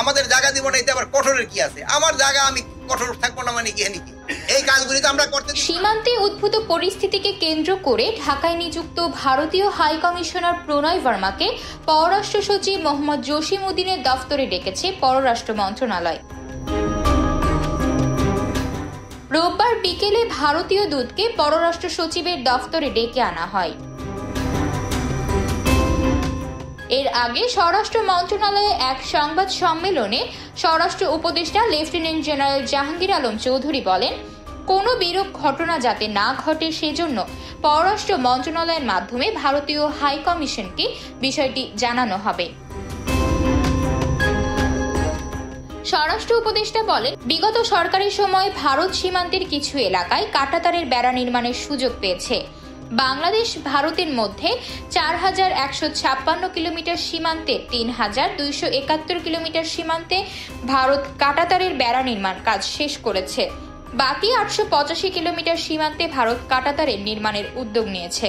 আমাদের জায়গা দিব না, এতে আবার কঠোরের কি আছে? আমার জায়গা আমি কঠোর থাকবো না মানে কি? এই কাজগুলি তো আমরা করতে। সীমান্তে উদ্ভূত পরিস্থিতিকে কেন্দ্র করে ঢাকায় নিযুক্ত ভারতীয় হাই কমিশনার প্রণয় ভার্মাকে পররাষ্ট্র সচিব মোহাম্মদ জসিম উদ্দিনের দফতরে ডেকেছে পররাষ্ট্র মন্ত্রণালয়। রোববার বিকেলে ভারতীয় দূতকে পররাষ্ট্র সচিবের দফতরে ডেকে আনা হয়। এর আগে স্বরাষ্ট্র মন্ত্রণালয়ে এক সংবাদ সম্মেলনে স্বরাষ্ট্র উপদেষ্টা লেফটেন্যান্ট জেনারেল জাহাঙ্গীর আলম চৌধুরী বলেন, কোনো বিরূপ ঘটনা যাতে না ঘটে সেজন্য পররাষ্ট্র মন্ত্রণালয়ের মাধ্যমে ভারতীয় হাই কমিশনকে বিষয়টি জানানো হবে। স্বরাষ্ট্র উপদেষ্টা বলেন, বিগত সরকারের সময় ভারত সীমান্তের কিছু এলাকায় কাঁটাতারের বেড়া নির্মাণের সুযোগ পেয়েছে। বাংলাদেশ ভারতের মধ্যে 4156 কিলোমিটার সীমান্তে 3271 কিলোমিটার সীমান্তে ভারত কাঁটাতারের বেড়া নির্মাণ কাজ শেষ করেছে। বাকি 885 কিলোমিটার সীমান্তে ভারত কাঁটাতারের নির্মাণের উদ্যোগ নিয়েছে।